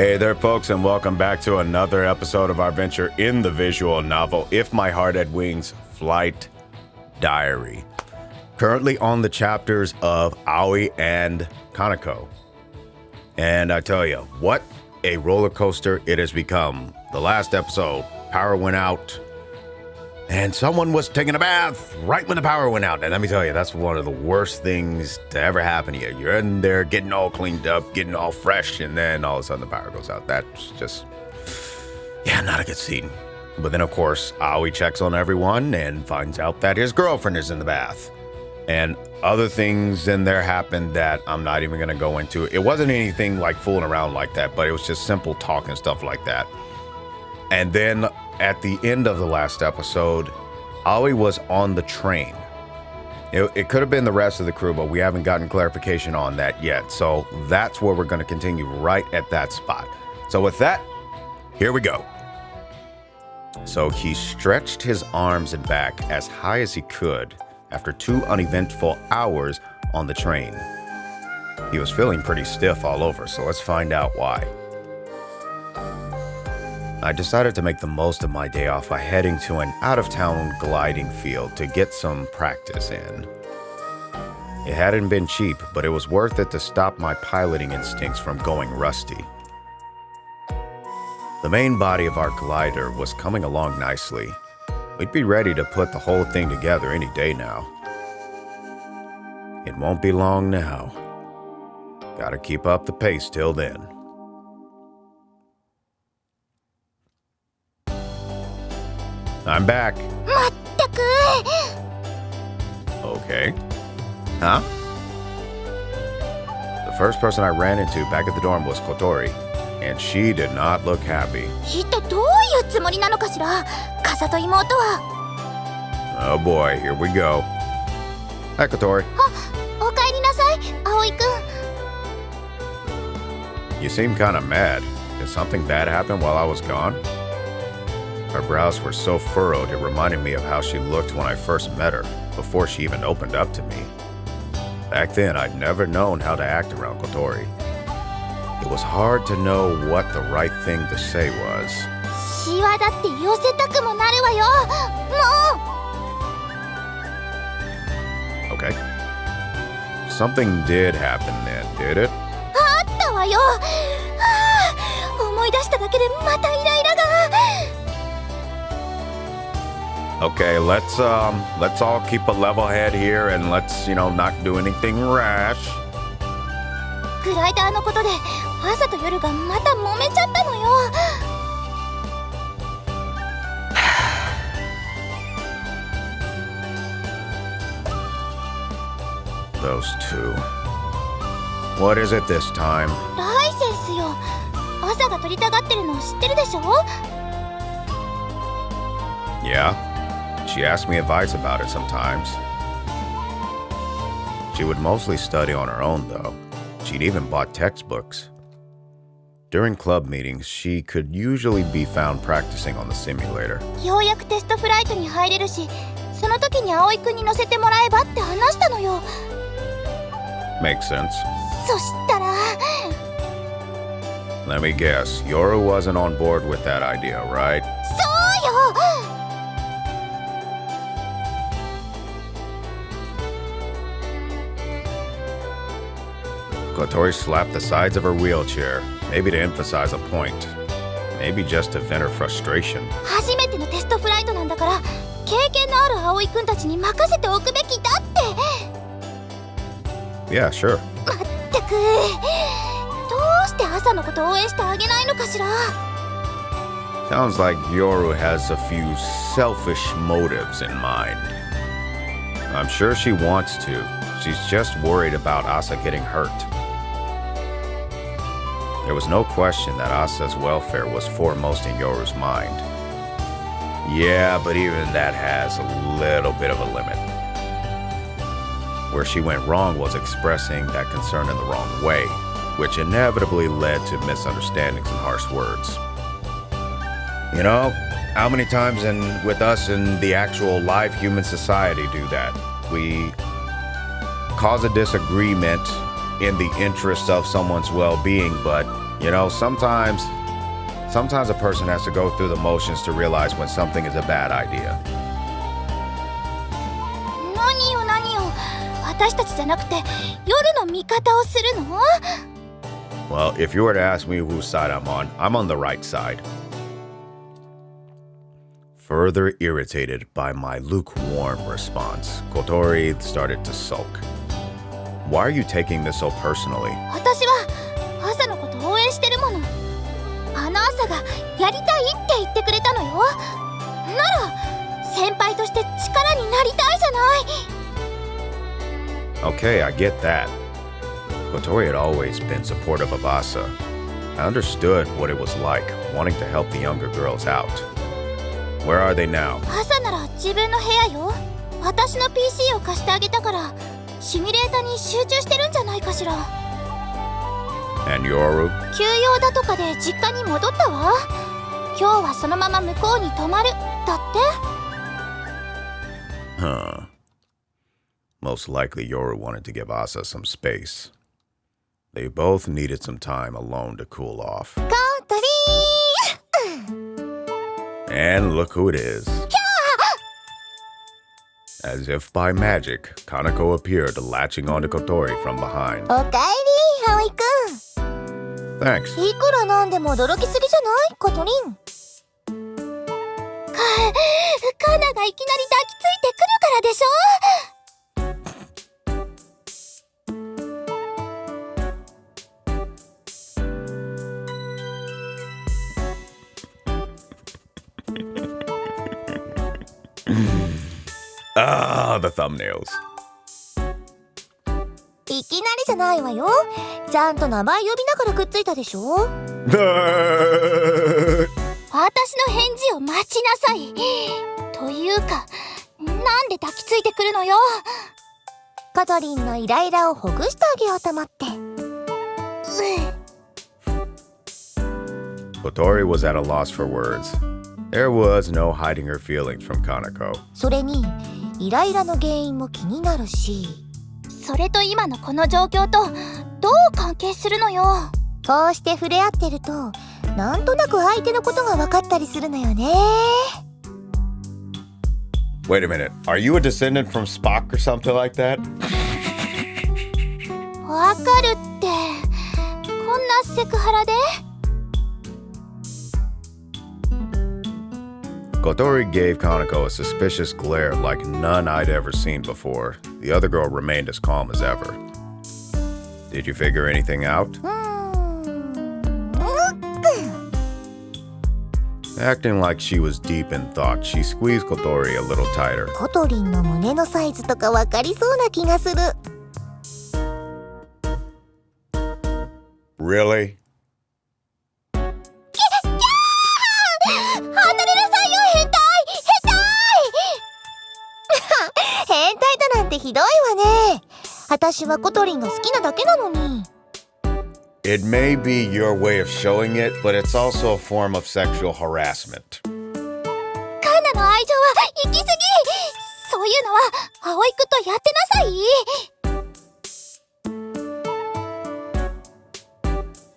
Hey there, folks, and welcome back to another episode of our venture in the visual novel, If My Heart Had Wings, Flight Diary. Currently on the chapters of Alvie and Kanako. And I tell you, what a roller coaster it has become. The last episode, power went out, and someone was taking a bath right when the power went out. And let me tell you, that's one of the worst things to ever happen to you. You're in there getting all cleaned up, getting all fresh, and then all of a sudden the power goes out. That's just, not a good scene. But then, of course, Alvie checks on everyone and finds out that his girlfriend is in the bath. And other things in there happened that I'm not even going to go into. It wasn't anything like fooling around like that, but it was just simple talk and stuff like that. And then at the end of the last episode, Alvie was on the train. It could have been the rest of the crew, but we haven't gotten clarification on that yet. So that's where we're going to continue, right at that spot. So with that, here we go. So he stretched his arms and back as high as he could after 2 uneventful hours on the train. He was feeling pretty stiff all over, so let's find out why. I decided to make the most of my day off by heading to an out-of-town gliding field to get some practice in. It hadn't been cheap, but it was worth it to stop my piloting instincts from going rusty. The main body of our glider was coming along nicely. We'd be ready to put the whole thing together any day now. It won't be long now. Gotta keep up the pace till then. I'm back. Okay. Huh? The first person I ran into back at the dorm was Kotori, and she did not look happy. Oh boy, here we go. Hi, Kotori. You seem kind of mad. Did something bad happen while I was gone? Her brows were so furrowed it reminded me of how she looked when I first met her, before she even opened up to me. Back then, I'd never known how to act around Kotori. It was hard to know what the right thing to say was. Okay. Something did happen then, did it? Okay, let's all keep a level head here and let's, not do anything rash. Those two. What is it this time? Yeah. She asked me advice about it sometimes. She would mostly study on her own, though. She'd even bought textbooks. During club meetings, she could usually be found practicing on the simulator. Makes sense. Let me guess, Yoru wasn't on board with that idea, right? Kotori slapped the sides of her wheelchair, maybe to emphasize a point, maybe just to vent her frustration. Yeah, sure. Sounds like Yoru has a few selfish motives in mind. I'm sure she wants to. She's just worried about Asa getting hurt. There was no question that Asa's welfare was foremost in Yoru's mind. Yeah, but even that has a little bit of a limit. Where she went wrong was expressing that concern in the wrong way, which inevitably led to misunderstandings and harsh words. How many times with us in the actual live human society do that? We cause a disagreement in the interest of someone's well-being, but You know, sometimes a person has to go through the motions to realize when something is a bad idea. 何よ何よ、私たちじゃなくて夜の味方をするの？ Well, if you were to ask me whose side I'm on the right side. Further irritated by my lukewarm response, Kotori started to sulk. Why are you taking this so personally? 私は朝のこと応援してるもの。あの朝がやりたいって言ってくれたのよ。なら先輩として力になりたいじゃない。 Okay, I get that. Kotori had always been supportive of Asa. I understood what it was like, wanting to help the younger girls out. Where are they now? 朝なら自分の部屋よ。私の PC を貸してあげたからシミュレーターに集中してるんじゃないかしら。 And Yoru? 休養だとかで実家に戻ったわ。今日はそのまま向こうに泊まるだって。 Huh. Most likely Yoru wanted to give Asa some space. They both needed some time alone to cool off. コトリー And look who it is. As if by magic, Kanako appeared latching onto Kotori from behind. おかえり、ハワイくん。 Thanks. いくらなんでも驚きすぎじゃないコトリン。カナがいきなり抱きついてくるからでしょ。Ah, the thumbnails. いきなりじゃないわよ。ちゃんと名前呼びながらくっついたでしょ。私の返事を待ちなさい。というか、なんで抱きついてくるのよ。カトリンのイライラをほぐしてあげようと思って。Kotori was at a loss for words. There was no hiding her feelings from Kanako. それに、イライラの原因も気になるし。それと今のこの状況とどう関係するのよ。こうして触れ合ってるとなんとなく相手のことが分かったりするのよね。 Wait a minute, are you a descendant from Spock or something like that? わかるって。こんなセクハラで。 Kotori gave Kanako a suspicious glare like none I'd ever seen before. The other girl remained as calm as ever. Did you figure anything out? Acting like she was deep in thought, she squeezed Kotori a little tighter. コトリンの胸のサイズとかわかりそうな気がする。 Really? 変態だなんてひどいわね。私はコトリンが好きなだけなのに。 It may be your way of showing it, but it's also a form of sexual harassment. カナの愛情は行き過ぎ。そういうのは葵くんとやってなさい。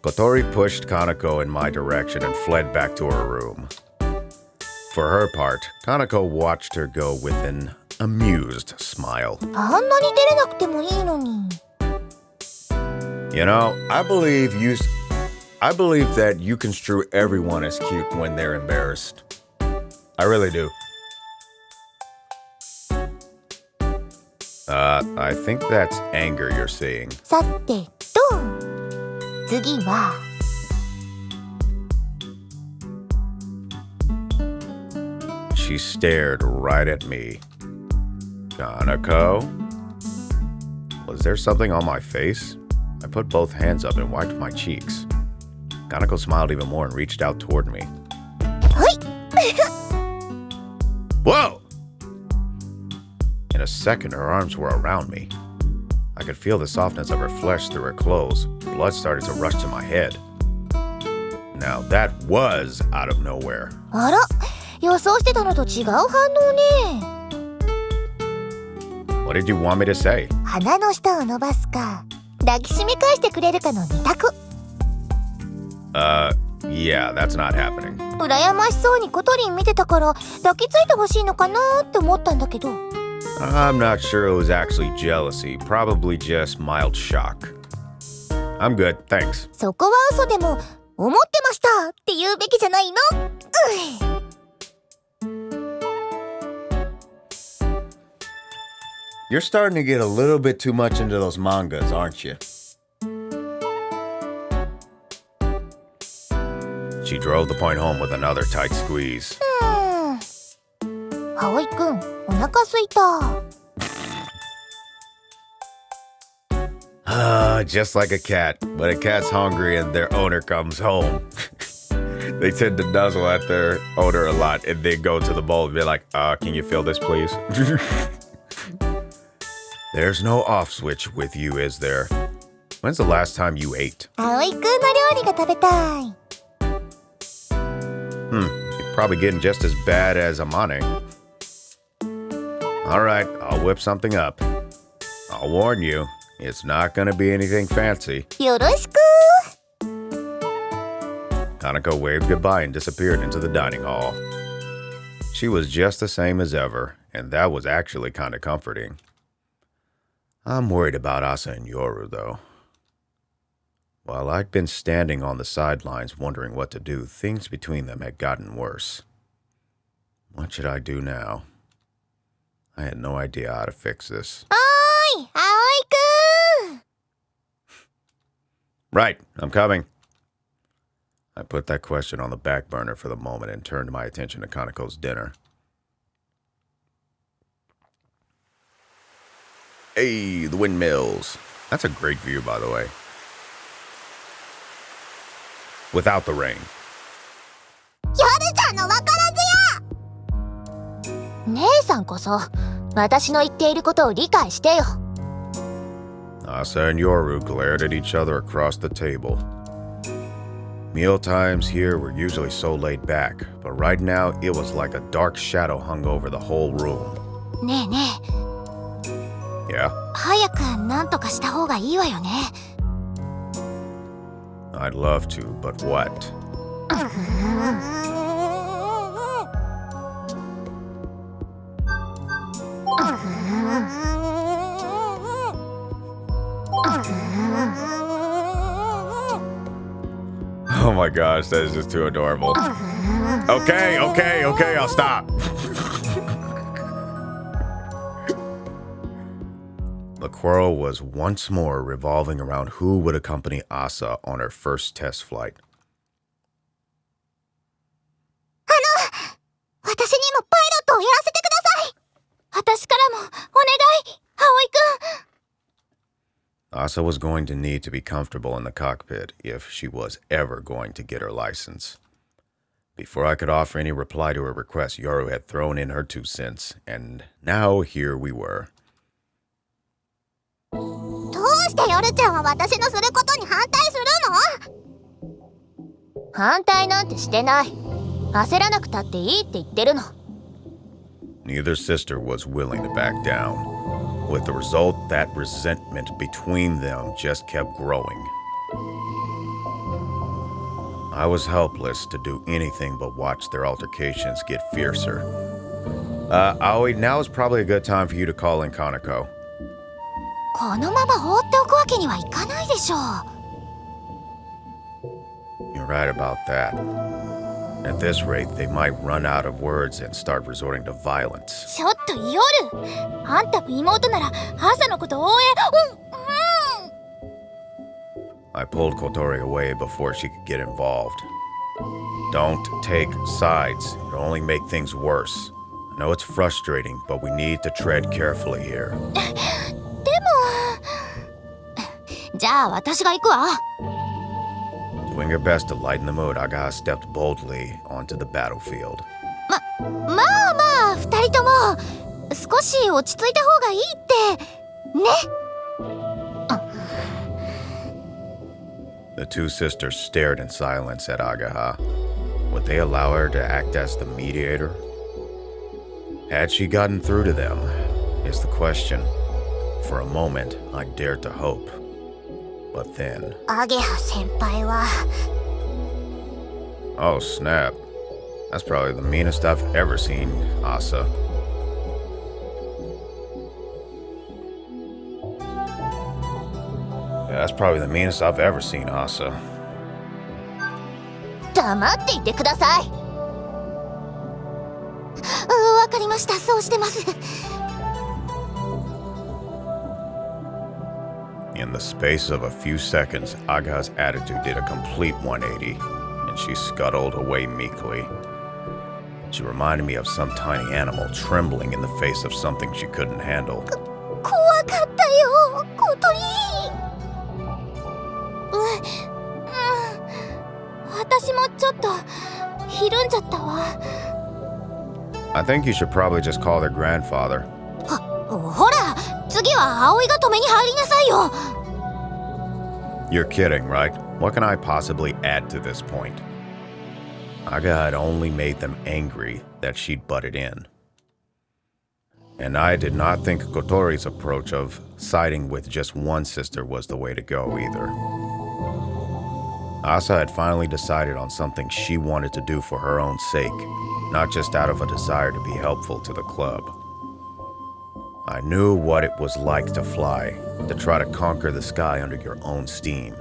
Kotori pushed Kanako in my direction and fled back to her room. For her part, Kanako watched her go with an amused smile. あんなに出れなくてもいいのに。 You know, I believe that you construe everyone as cute when they're embarrassed. I really do. I think that's anger you're seeing. さてと、次は。 She stared right at me. Kanako? Was there something on my face? I put both hands up and wiped my cheeks. Kanako smiled even more and reached out toward me. Whoa! In a second, her arms were around me. I could feel the softness of her flesh through her clothes. Blood started to rush to my head. Now that was out of nowhere. あら、予想してたのと違う反応ね。 What did you want me to say? 鼻の下を伸ばすか、抱きしめ返してくれるかの二択。Yeah, that's not happening. 羨ましそうにコトリン見てたから抱きついてほしいのかなって思ったんだけど。I'm not sure it was actually jealousy, probably just mild shock. I'm good, thanks. そこは嘘でも思ってましたって言うべきじゃないの。You're starting to get a little bit too much into those mangas, aren't you? She drove the point home with another tight squeeze. 葵くん、お腹すいた。Just like a cat. When a cat's hungry and their owner comes home, they tend to nuzzle at their owner a lot and then go to the bowl and be like, can you fill this, please? There's no off switch with you, is there? When's the last time you ate? 葵くんの料理が食べたい。You're probably getting just as bad as Amane. Alright, I'll whip something up. I'll warn you, it's not gonna be anything fancy. よろしく。Kanako waved goodbye and disappeared into the dining hall. She was just the same as ever, and that was actually kind of comforting. I'm worried about Asa and Yoru, though. While I'd been standing on the sidelines wondering what to do, things between them had gotten worse. What should I do now? I had no idea how to fix this. おーい、葵くん。 Right, I'm coming. I put that question on the back burner for the moment and turned my attention to Kanako's dinner. Hey, the windmills. That's a great view, by the way. Without the rain. 夜ちゃんのわからずや。姉さんこそ私の言っていることを理解してよ。Asa and Yoru glared at each other across the table. Meal times here were usually so laid back, but right now it was like a dark shadow hung over the whole room. ねえねえ。Yeah? 早くなんとかした方がいいわよね。I'd love to, but what? Oh my gosh, that is just too adorable. Okay, I'll stop. The quarrel was once more revolving around who would accompany Asa on her first test flight. 私にもパイロットをやらせてください。私からもお願い、葵くん。 Asa was going to need to be comfortable in the cockpit if she was ever going to get her license. Before I could offer any reply to her request, Yoru had thrown in her 2 cents, and now here we were. どうして夜ちゃんは私のすることに反対するの？反対なんてしてない。焦らなくたっていいって言ってるの。 Neither sister was willing to back down. With the result that resentment between them just kept growing. I was helpless to do anything but watch their altercations get fiercer. Aoi, now is probably a good time for you to call in Kanako. このまま放っておくわけにはいかないでしょう。 You're right about that. At this rate, they might run out of words and start resorting to violence. ちょっと夜、あんたも妹なら朝のこと応援。I pulled Kotori away before she could get involved. Don't take sides. It'll only make things worse. I know it's frustrating, but we need to tread carefully here. でも、じゃあ私が行くわ。 Doing her best to lighten the mood, Agaha stepped boldly onto the battlefield. まあ二人とも少し落ち着いた方がいいってね。The 2 sisters stared in silence at Agaha. Would they allow her to act as the mediator? Had she gotten through to them, is the question. For a moment, I dared to hope. But then... アゲハ先輩は Oh, snap. That's probably the meanest I've ever seen Asa. Yeah, that's probably the meanest I've ever seen Asa. 黙っていてください。わかりました。そうしてます。In the space of a few seconds, Aga's attitude did a complete 180, and she scuttled away meekly. She reminded me of some tiny animal trembling in the face of something she couldn't handle. 怖かったよ、小鳥。私もちょっとひるんじゃったわ。I think you should probably just call their grandfather. ほら、次は葵が止めに入りなさいよ。You're kidding, right? What can I possibly add to this point? Aga had only made them angry that she'd butted in. And I did not think Kotori's approach of siding with just one sister was the way to go either. Asa had finally decided on something she wanted to do for her own sake, not just out of a desire to be helpful to the club. I knew what it was like to fly, to try to conquer the sky under your own steam.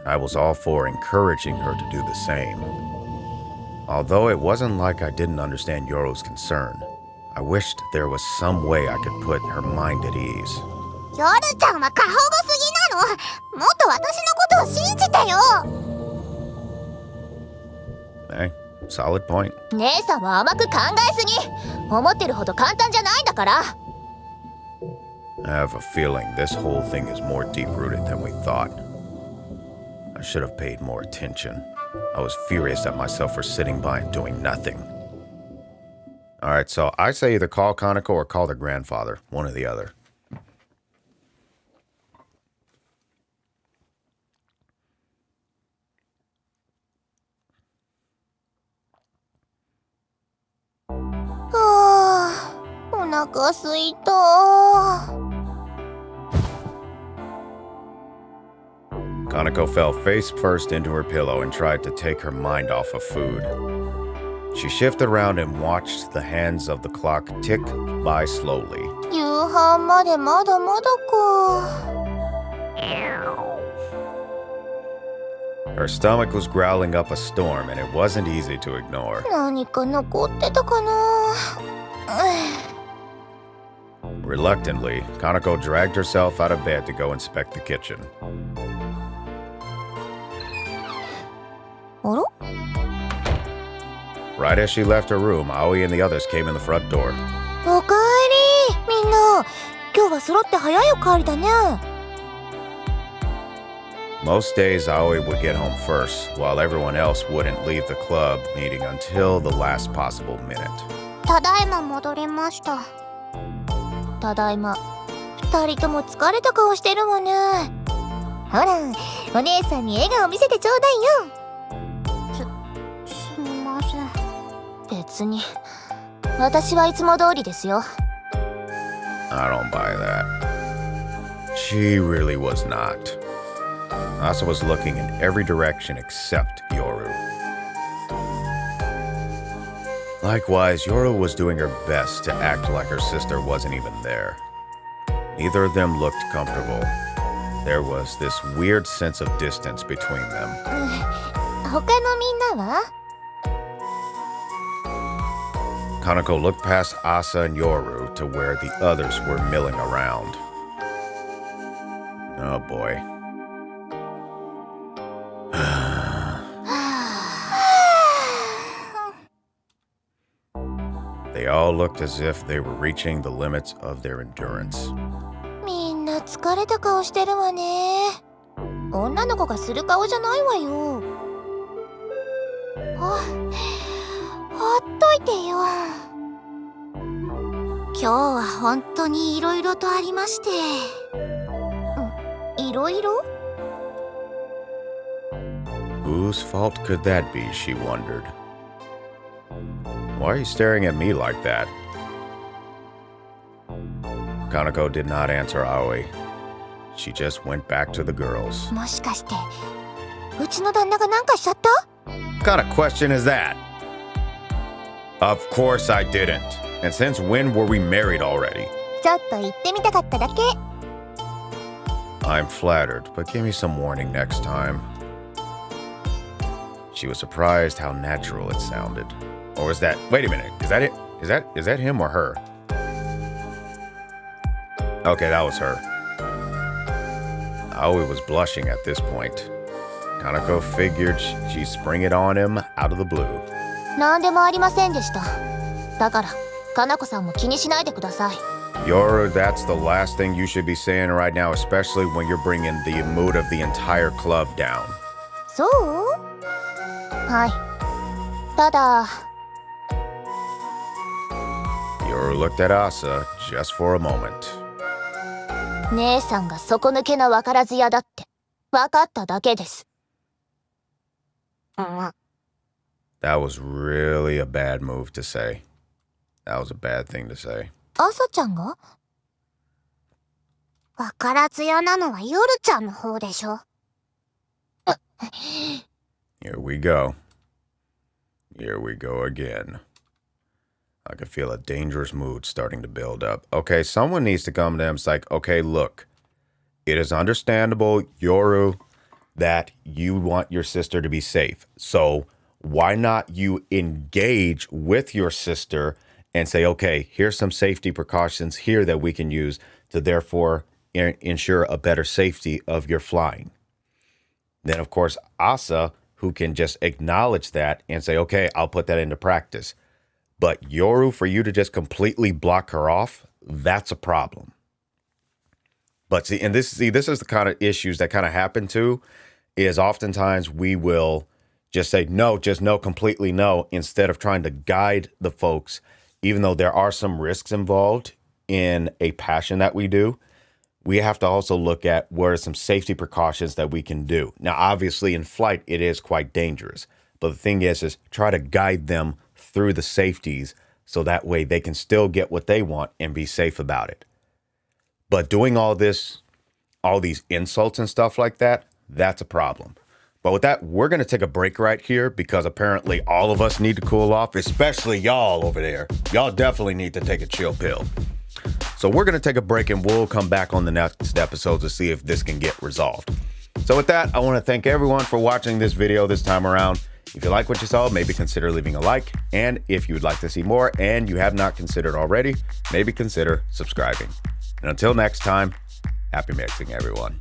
I was all for encouraging her to do the same. Although it wasn't like I didn't understand Yoro's concern, I wished there was some way I could put her mind at ease. ヨルちゃんは過保護すぎなの。もっと私のことを信じてよ。Hey, solid point. 姉さんは甘く考えすぎ。思ってるほど簡単じゃないんだから。I have a feeling this whole thing is more deep-rooted than we thought. I should have paid more attention. I was furious at myself for sitting by and doing nothing. Alright, so I say either call Kanako or call their grandfather. One or the other. Ah, お腹すいた。Kanako fell face first into her pillow and tried to take her mind off of food. She shifted around and watched the hands of the clock tick by slowly. 夕飯までまだまだか。Her stomach was growling up a storm, and it wasn't easy to ignore. 何か残ってたかな。Reluctantly, Kanako dragged herself out of bed to go inspect the kitchen. あら？ Right as she left her room, Aoi and the others came in the front door. おかえり、みんな。今日は揃って早いお帰りだね。Most days, Aoi would get home first, while everyone else wouldn't leave the club meeting until the last possible minute. ただいま戻りました。ただいま。二人とも疲れた顔してるわね。ほら、お姉さんに笑顔見せてちょうだいよ。すみません。別に。私はいつも通りですよ。I don't buy that. She really was not. Asa was looking in every direction except Yoru. Likewise, Yoru was doing her best to act like her sister wasn't even there. Neither of them looked comfortable. There was this weird sense of distance between them. 他のみんなは？ Kanako looked past Asa and Yoru to where the others were milling around. Oh boy. They all looked as if they were reaching the limits of their endurance. みんな疲れた顔してるわね。女の子がする顔じゃないわよ。ほっといてよ。今日は本当にいろいろとありまして。いろいろ？ Whose fault could that be, she wondered. Why are you staring at me like that? Kanako did not answer Aoi. She just went back to the girls. もしかして、うちの旦那がなんかしちゃった？ kind of question is that? Of course I didn't. And since when were we married already? ちょっと言ってみたかっただけ。 I'm flattered, but give me some warning next time. She was surprised how natural it sounded. Or was that... Wait a minute. Is that it? Is that him or her? Okay, that was her. Aoi was blushing at this point. Kanako figured she'd spring it on him out of the blue. なんでもありませんでした。だから、かなこさんも気にしないでください。 Yoru, that's the last thing you should be saying right now, especially when you're bringing the mood of the entire club down. そう？はい。ただ、 Yoru looked at Asa just for a moment. 姉さんが底抜けな分からず屋だって分かっただけです。That was really a bad move to say. That was a bad thing to say. あさちゃんが？分からず屋なのはヨルちゃんの方でしょ。Here we go. Here we go again. I can feel a dangerous mood starting to build up. Okay, someone needs to come to him. It's like, okay, look, it is understandable, Yoru, that you want your sister to be safe. So why not you engage with your sister and say, okay, here's some safety precautions here that we can use to therefore ensure a better safety of your flying. Then, of course, Asa, who can just acknowledge that and say, okay, I'll put that into practice. But Yoru, for you to just completely block her off, that's a problem. But this is the kind of issues that kind of happen too, is oftentimes we will just say, no, just no, completely no, instead of trying to guide the folks, even though there are some risks involved in a passion that we do. We have to also look at what are some safety precautions that we can do. Now, obviously, in flight, it is quite dangerous. But the thing is try to guide them through the safeties so that way they can still get what they want and be safe about it. But doing all this, all these insults and stuff like that, that's a problem. But with that, we're going to take a break right here because apparently all of us need to cool off, especially y'all over there. Y'all definitely need to take a chill pill. So we're going to take a break and we'll come back on the next episode to see if this can get resolved. So with that, I want to thank everyone for watching this video this time around. If you like what you saw, maybe consider leaving a like. And if you would like to see more and you have not considered already, maybe consider subscribing. And until next time, happy mixing, everyone.